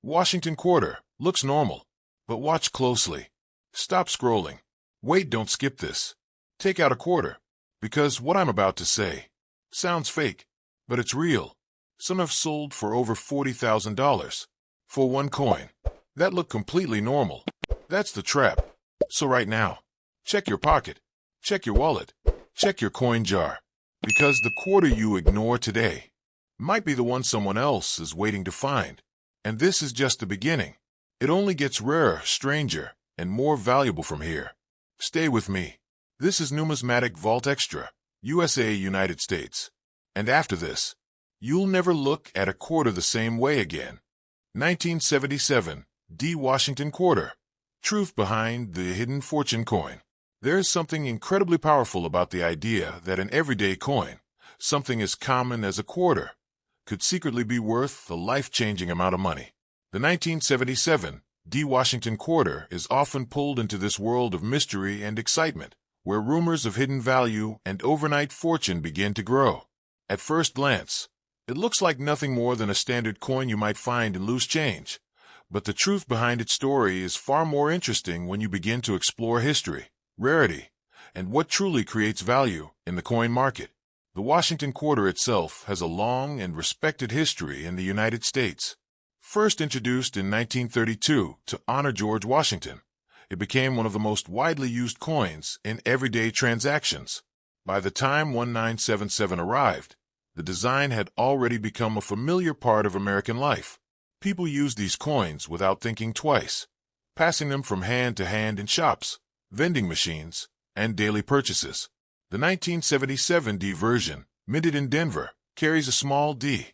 Washington quarter. Looks normal. But watch closely. Stop scrolling. Wait, don't skip this. Take out a quarter. Because what I'm about to say sounds fake, but it's real. Some have sold for over $40,000 for one coin. That looked completely normal. That's the trap. So right now, check your pocket, check your wallet, check your coin jar. Because the quarter you ignore today might be the one someone else is waiting to find. And this is just the beginning. It only gets rarer, stranger, and more valuable from here. Stay with me. This is Numismatic Vault Extra, USA, United States. And after this, you'll never look at a quarter the same way again. 1977, D. Washington quarter. Truth behind the hidden fortune coin. There is something incredibly powerful about the idea that an everyday coin, something as common as a quarter, could secretly be worth a life-changing amount of money. The 1977 D. Washington quarter is often pulled into this world of mystery and excitement, where rumors of hidden value and overnight fortune begin to grow. At first glance, it looks like nothing more than a standard coin you might find in loose change. But the truth behind its story is far more interesting when you begin to explore history, rarity, and what truly creates value in the coin market. The Washington quarter itself has a long and respected history in the United States. First introduced in 1932 to honor George Washington, it became one of the most widely used coins in everyday transactions. By the time 1977 arrived, the design had already become a familiar part of American life. People used these coins without thinking twice, passing them from hand to hand in shops, vending machines, and daily purchases. The 1977 D version, minted in Denver, carries a small D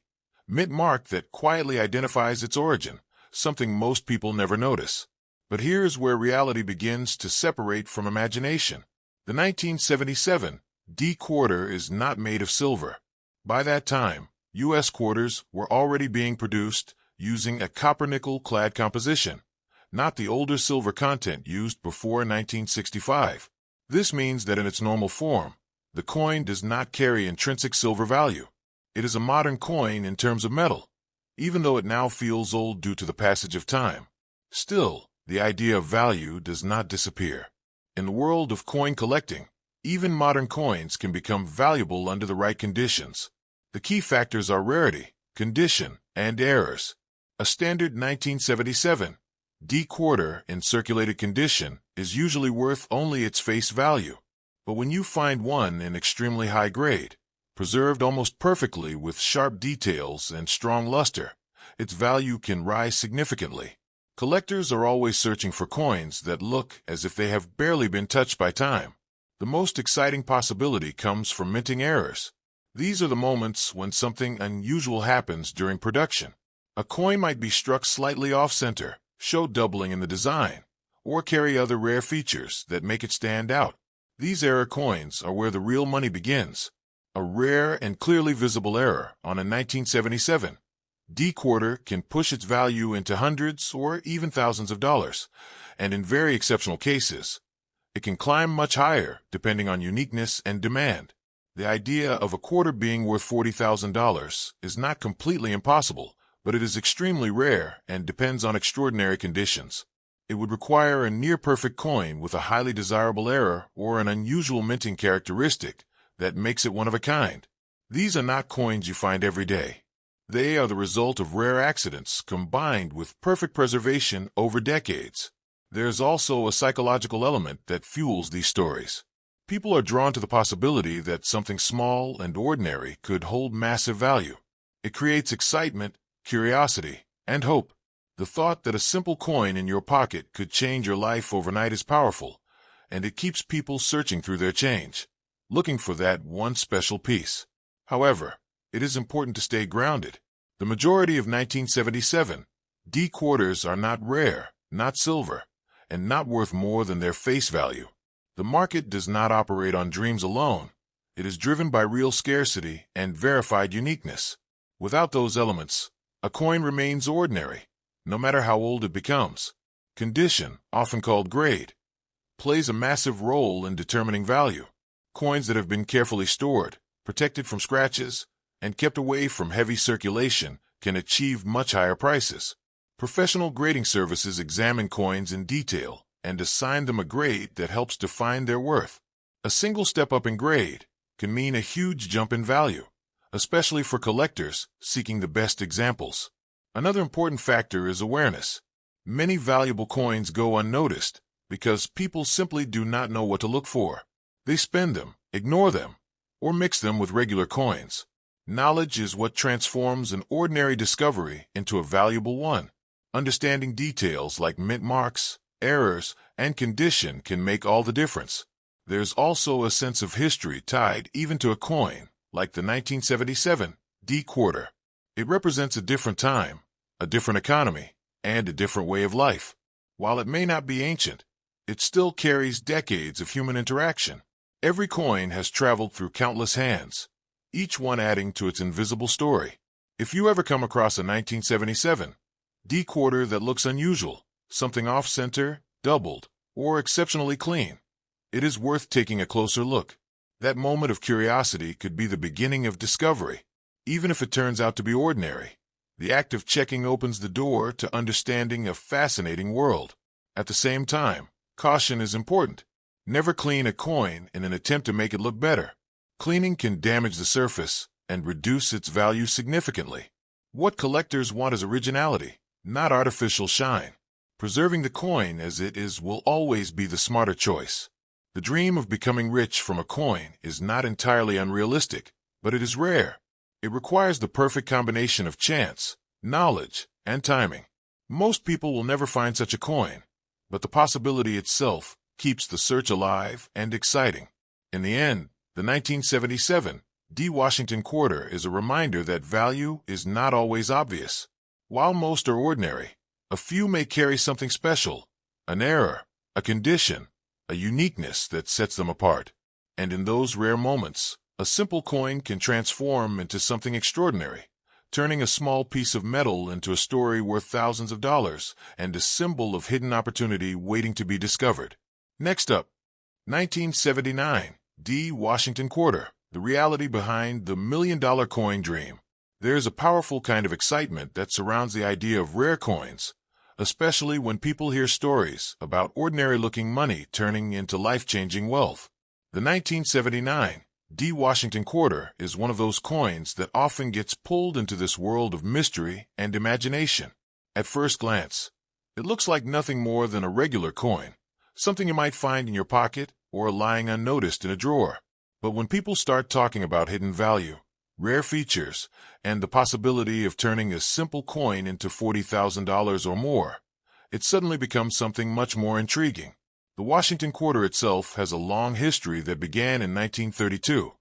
mint mark that quietly identifies its origin, something most people never notice. But here's where reality begins to separate from imagination. The 1977 D quarter is not made of silver. By that time, U.S. quarters were already being produced using a copper-nickel clad composition, not the older silver content used before 1965. This means that in its normal form, the coin does not carry intrinsic silver value. It is a modern coin in terms of metal, even though it now feels old due to the passage of time. Still, the idea of value does not disappear. In the world of coin collecting, even modern coins can become valuable under the right conditions. The key factors are rarity, condition, and errors. A standard 1977 D quarter in circulated condition is usually worth only its face value. But when you find one in extremely high grade, preserved almost perfectly with sharp details and strong luster, its value can rise significantly. Collectors are always searching for coins that look as if they have barely been touched by time. The most exciting possibility comes from minting errors. These are the moments when something unusual happens during production. A coin might be struck slightly off-center, show doubling in the design, or carry other rare features that make it stand out. These error coins are where the real money begins. A rare and clearly visible error on a 1977 D quarter can push its value into hundreds or even thousands of dollars, and in very exceptional cases, it can climb much higher depending on uniqueness and demand. The idea of a quarter being worth $40,000 is not completely impossible, but it is extremely rare and depends on extraordinary conditions. It would require a near-perfect coin with a highly desirable error or an unusual minting characteristic that makes it one of a kind. These are not coins you find every day. They are the result of rare accidents combined with perfect preservation over decades. There's also a psychological element that fuels these stories. People are drawn to the possibility that something small and ordinary could hold massive value. It creates excitement, curiosity, and hope. The thought that a simple coin in your pocket could change your life overnight is powerful, and it keeps people searching through their change, looking for that one special piece. However, it is important to stay grounded. The majority of 1977 D quarters are not rare, not silver, and not worth more than their face value. The market does not operate on dreams alone. It is driven by real scarcity and verified uniqueness. Without those elements, a coin remains ordinary, no matter how old it becomes. Condition, often called grade, plays a massive role in determining value. Coins that have been carefully stored, protected from scratches, and kept away from heavy circulation can achieve much higher prices. Professional grading services examine coins in detail and assign them a grade that helps define their worth. A single step up in grade can mean a huge jump in value, especially for collectors seeking the best examples. Another important factor is awareness. Many valuable coins go unnoticed because people simply do not know what to look for. They spend them, ignore them, or mix them with regular coins. Knowledge is what transforms an ordinary discovery into a valuable one. Understanding details like mint marks, errors, and condition can make all the difference. There's also a sense of history tied even to a coin, like the 1977 D quarter. It represents a different time, a different economy, and a different way of life. While it may not be ancient, it still carries decades of human interaction. Every coin has traveled through countless hands, each one adding to its invisible story. If you ever come across a 1977 D quarter that looks unusual, something off-center, doubled, or exceptionally clean, it is worth taking a closer look. That moment of curiosity could be the beginning of discovery. Even if it turns out to be ordinary, the act of checking opens the door to understanding a fascinating world. At the same time, caution is important. Never clean a coin in an attempt to make it look better. Cleaning can damage the surface and reduce its value significantly. What collectors want is originality, not artificial shine. Preserving the coin as it is will always be the smarter choice. The dream of becoming rich from a coin is not entirely unrealistic, but it is rare. It requires the perfect combination of chance, knowledge, and timing. Most people will never find such a coin, but the possibility itself keeps the search alive and exciting. In the end, the 1977 D Washington quarter is a reminder that value is not always obvious. While most are ordinary, a few may carry something special, an error, a condition, a uniqueness that sets them apart. And in those rare moments, a simple coin can transform into something extraordinary, turning a small piece of metal into a story worth thousands of dollars and a symbol of hidden opportunity waiting to be discovered. Next up, 1979 D Washington quarter, the reality behind the million-dollar coin dream. There's a powerful kind of excitement that surrounds the idea of rare coins, especially when people hear stories about ordinary-looking money turning into life-changing wealth. The 1979 D Washington quarter is one of those coins that often gets pulled into this world of mystery and imagination. At first glance, it looks like nothing more than a regular coin, something you might find in your pocket or lying unnoticed in a drawer. But when people start talking about hidden value, rare features, and the possibility of turning a simple coin into $40,000 or more, it suddenly becomes something much more intriguing. The Washington quarter itself has a long history that began in 1932,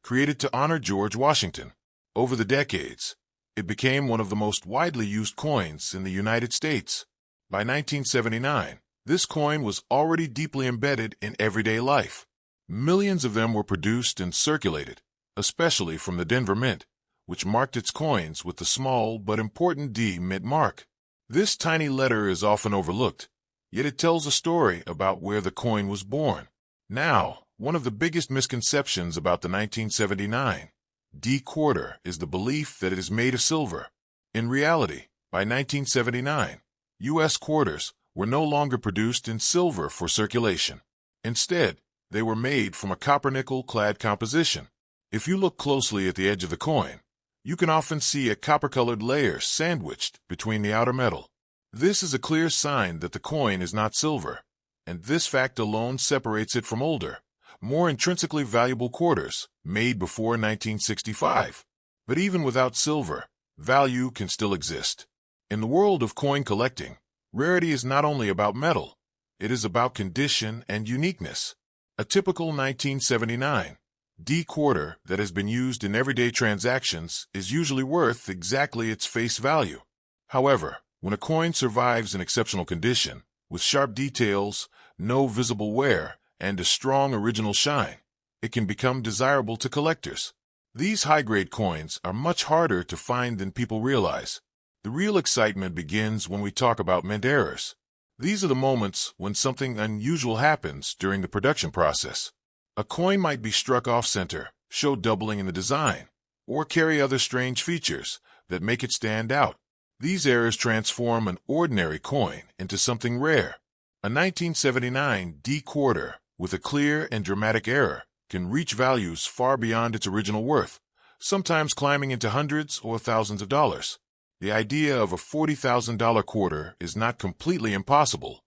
created to honor George Washington. Over the decades, it became one of the most widely used coins in the United States. By 1979, this coin was already deeply embedded in everyday life. Millions of them were produced and circulated, especially from the Denver Mint, which marked its coins with the small but important D mint mark. This tiny letter is often overlooked, yet it tells a story about where the coin was born. Now, one of the biggest misconceptions about the 1979 D quarter is the belief that it is made of silver. In reality, by 1979, U.S. quarters were no longer produced in silver for circulation. Instead, they were made from a copper-nickel-clad composition. If you look closely at the edge of the coin, you can often see a copper-colored layer sandwiched between the outer metal. This is a clear sign that the coin is not silver, and this fact alone separates it from older, more intrinsically valuable quarters made before 1965. But even without silver, value can still exist. In the world of coin collecting, rarity is not only about metal, it is about condition and uniqueness. A typical 1979 D quarter that has been used in everyday transactions is usually worth exactly its face value. However, when a coin survives in exceptional condition, with sharp details, no visible wear, and a strong original shine, it can become desirable to collectors. These high-grade coins are much harder to find than people realize. The real excitement begins when we talk about mint errors. These are the moments when something unusual happens during the production process. A coin might be struck off-center, show doubling in the design, or carry other strange features that make it stand out. These errors transform an ordinary coin into something rare. A 1979 D quarter with a clear and dramatic error can reach values far beyond its original worth, sometimes climbing into hundreds or thousands of dollars. The idea of a $40,000 quarter is not completely impossible,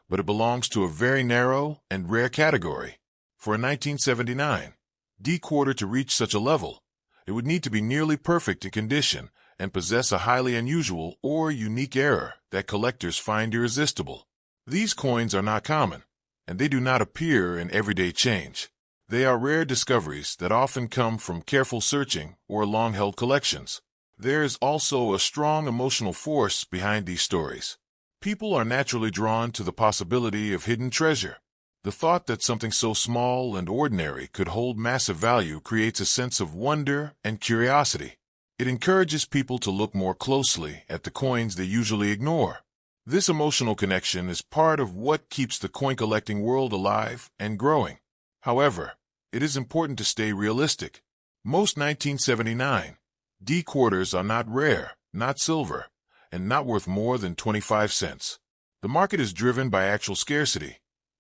but it belongs to a very narrow and rare category. For a 1979 D quarter to reach such a level, it would need to be nearly perfect in condition and possess a highly unusual or unique error that collectors find irresistible. These coins are not common, and they do not appear in everyday change. They are rare discoveries that often come from careful searching or long-held collections. There is also a strong emotional force behind these stories. People are naturally drawn to the possibility of hidden treasure. The thought that something so small and ordinary could hold massive value creates a sense of wonder and curiosity. It encourages people to look more closely at the coins they usually ignore. This emotional connection is part of what keeps the coin collecting world alive and growing. However, it is important to stay realistic. Most 1979 D quarters are not rare, not silver, and not worth more than 25 cents. The market is driven by actual scarcity,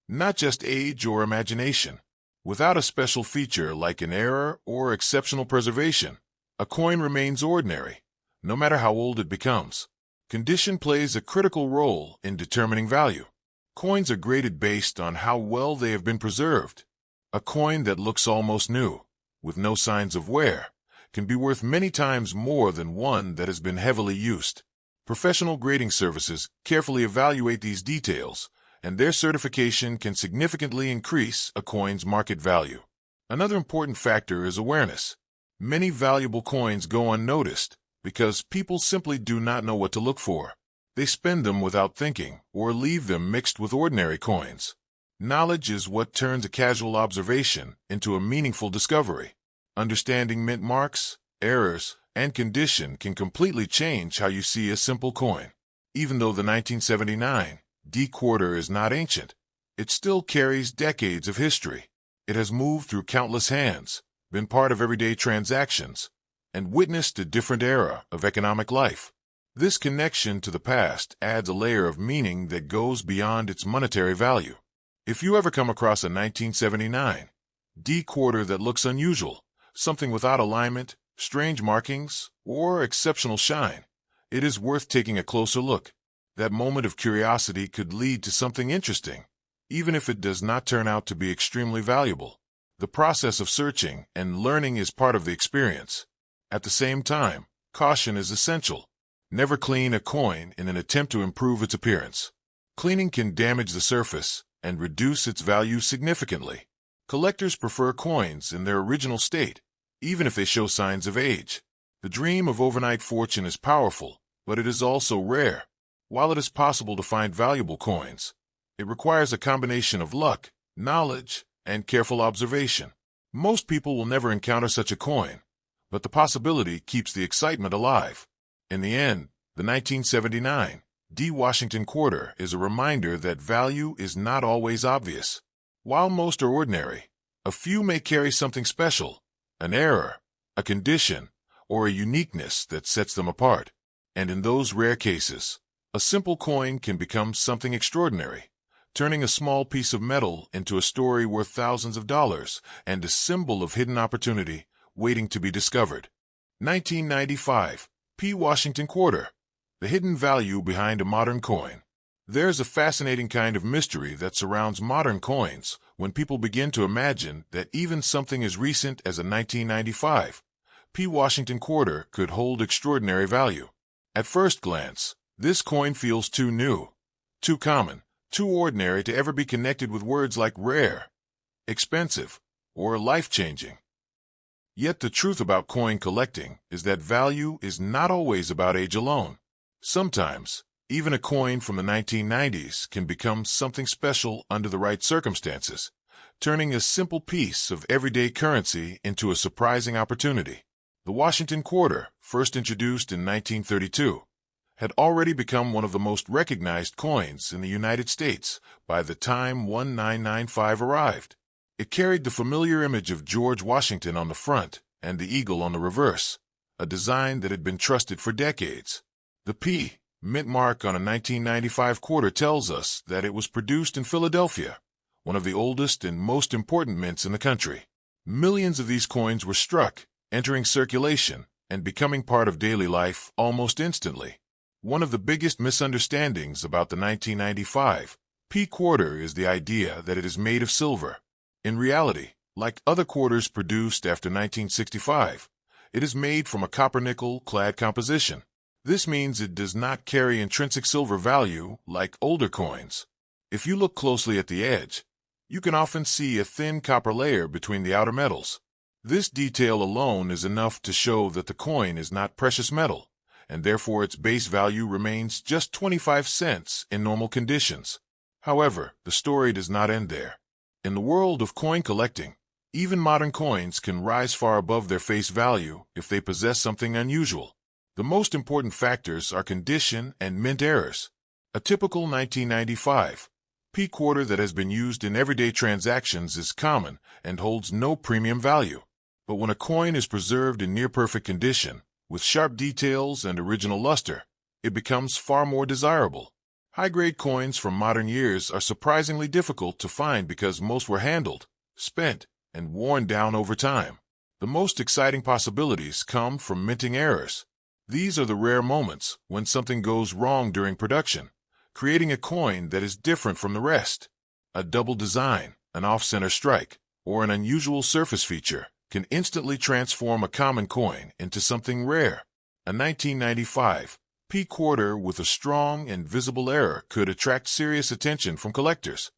not just age or imagination. Without a special feature like an error or exceptional preservation, a coin remains ordinary, no matter how old it becomes. Condition plays a critical role in determining value. Coins are graded based on how well they have been preserved. A coin that looks almost new, with no signs of wear, can be worth many times more than one that has been heavily used. Professional grading services carefully evaluate these details, and their certification can significantly increase a coin's market value. Another important factor is awareness. Many valuable coins go unnoticed because people simply do not know what to look for. They spend them without thinking or leave them mixed with ordinary coins. Knowledge is what turns a casual observation into a meaningful discovery. Understanding mint marks, errors, and condition can completely change how you see a simple coin. Even though the 1979 D quarter is not ancient, it still carries decades of history. It has moved through countless hands, been part of everyday transactions, and witnessed a different era of economic life. This connection to the past adds a layer of meaning that goes beyond its monetary value. If you ever come across a 1979 D quarter that looks unusual, something without alignment, strange markings, or exceptional shine, it is worth taking a closer look. That moment of curiosity could lead to something interesting, even if it does not turn out to be extremely valuable. The process of searching and learning is part of the experience. At the same time, caution is essential. Never clean a coin in an attempt to improve its appearance. Cleaning can damage the surface and reduce its value significantly. Collectors prefer coins in their original state, even if they show signs of age. The dream of overnight fortune is powerful, but it is also rare. While it is possible to find valuable coins, it requires a combination of luck, knowledge, and careful observation. Most people will never encounter such a coin, but the possibility keeps the excitement alive. In the end, the 1979 D Washington quarter is a reminder that value is not always obvious. While most are ordinary, a few may carry something special, an error, a condition, or a uniqueness that sets them apart. And in those rare cases, a simple coin can become something extraordinary, turning a small piece of metal into a story worth thousands of dollars and a symbol of hidden opportunity waiting to be discovered. 1995 P. Washington quarter, the hidden value behind a modern coin. There's a fascinating kind of mystery that surrounds modern coins when people begin to imagine that even something as recent as a 1995 P. Washington quarter could hold extraordinary value. At first glance, this coin feels too new, too common, too ordinary to ever be connected with words like rare, expensive, or life-changing. Yet the truth about coin collecting is that value is not always about age alone. Sometimes, even a coin from the 1990s can become something special under the right circumstances, turning a simple piece of everyday currency into a surprising opportunity. The Washington quarter, first introduced in 1932, had already become one of the most recognized coins in the United States by the time 1995 arrived. It carried the familiar image of George Washington on the front and the eagle on the reverse, a design that had been trusted for decades. The P mint mark on a 1995 quarter tells us that it was produced in Philadelphia, one of the oldest and most important mints in the country. Millions of these coins were struck, entering circulation and becoming part of daily life almost instantly. One of the biggest misunderstandings about the 1995 P quarter is the idea that it is made of silver. In reality, like other quarters produced after 1965, it is made from a copper-nickel clad composition. This means it does not carry intrinsic silver value like older coins. If you look closely at the edge, you can often see a thin copper layer between the outer metals. This detail alone is enough to show that the coin is not precious metal, and therefore its base value remains just 25 cents in normal conditions. However, the story does not end there. In the world of coin collecting, even modern coins can rise far above their face value if they possess something unusual. The most important factors are condition and mint errors. A typical 1995 P quarter that has been used in everyday transactions is common and holds no premium value. But when a coin is preserved in near-perfect condition, with sharp details and original luster, it becomes far more desirable. High-grade coins from modern years are surprisingly difficult to find because most were handled, spent, and worn down over time. The most exciting possibilities come from minting errors. These are the rare moments when something goes wrong during production, creating a coin that is different from the rest. A double design, an off-center strike, or an unusual surface feature can instantly transform a common coin into something rare. A 1995 P quarter with a strong and visible error could attract serious attention from collectors,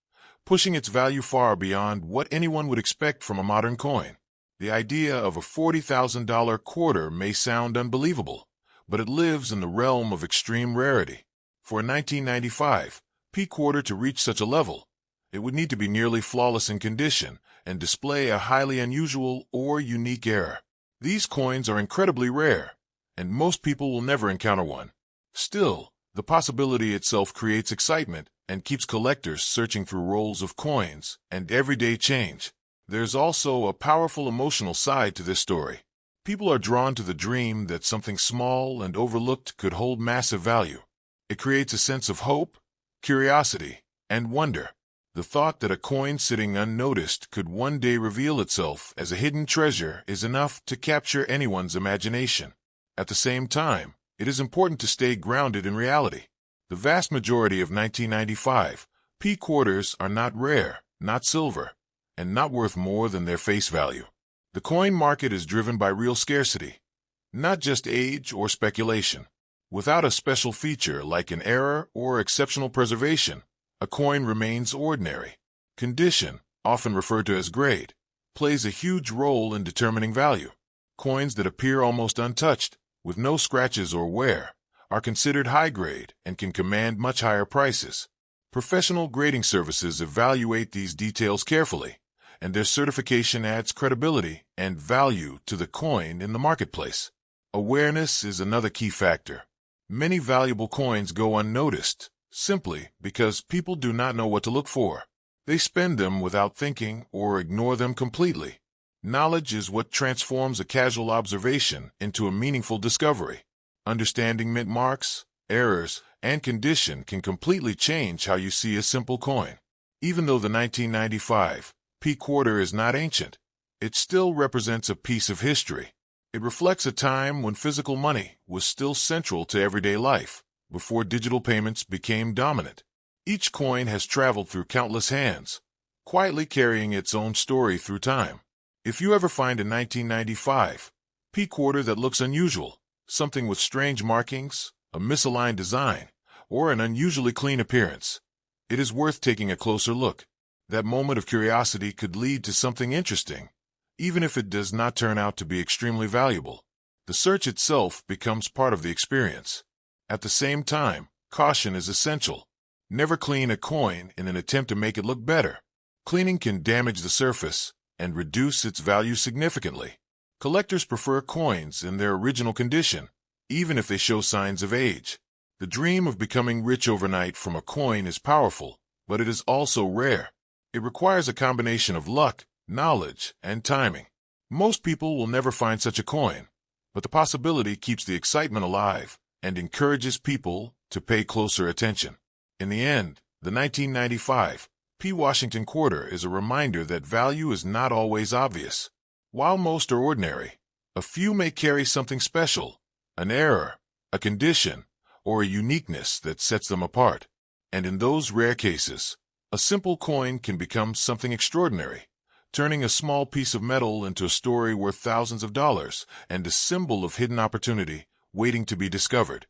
pushing its value far beyond what anyone would expect from a modern coin. The idea of a $40,000 quarter may sound unbelievable, but it lives in the realm of extreme rarity. For a 1995 P quarter to reach such a level, it would need to be nearly flawless in condition and display a highly unusual or unique error. These coins are incredibly rare, and most people will never encounter one. Still, the possibility itself creates excitement and keeps collectors searching through rolls of coins and everyday change. There's also a powerful emotional side to this story. People are drawn to the dream that something small and overlooked could hold massive value. It creates a sense of hope, curiosity, and wonder. The thought that a coin sitting unnoticed could one day reveal itself as a hidden treasure is enough to capture anyone's imagination. At the same time, it is important to stay grounded in reality. The vast majority of 1995 P quarters are not rare, not silver, and not worth more than their face value. The coin market is driven by real scarcity, not just age or speculation. Without a special feature like an error or exceptional preservation, a coin remains ordinary. Condition, often referred to as grade, plays a huge role in determining value. Coins that appear almost untouched, with no scratches or wear, are considered high grade and can command much higher prices. Professional grading services evaluate these details carefully, and their certification adds credibility and value to the coin in the marketplace. Awareness is another key factor. Many valuable coins go unnoticed, simply because people do not know what to look for. They spend them without thinking or ignore them completely. Knowledge is what transforms a casual observation into a meaningful discovery. Understanding mint marks, errors, and condition can completely change how you see a simple coin. Even though the 1995 P quarter is not ancient, it still represents a piece of history. It reflects a time when physical money was still central to everyday life, before digital payments became dominant. Each coin has traveled through countless hands, quietly carrying its own story through time. If you ever find a 1995 P quarter that looks unusual, something with strange markings, a misaligned design, or an unusually clean appearance, it is worth taking a closer look. That moment of curiosity could lead to something interesting, even if it does not turn out to be extremely valuable. The search itself becomes part of the experience. At the same time, caution is essential. Never clean a coin in an attempt to make it look better. Cleaning can damage the surface and reduce its value significantly. Collectors prefer coins in their original condition, even if they show signs of age. The dream of becoming rich overnight from a coin is powerful, but it is also rare. It requires a combination of luck, knowledge, and timing. Most people will never find such a coin, but the possibility keeps the excitement alive and encourages people to pay closer attention. In the end, the 1995 P. Washington Quarter is a reminder that value is not always obvious. While most are ordinary, a few may carry something special, an error, a condition, or a uniqueness that sets them apart. And in those rare cases, a simple coin can become something extraordinary, turning a small piece of metal into a story worth thousands of dollars and a symbol of hidden opportunity waiting to be discovered.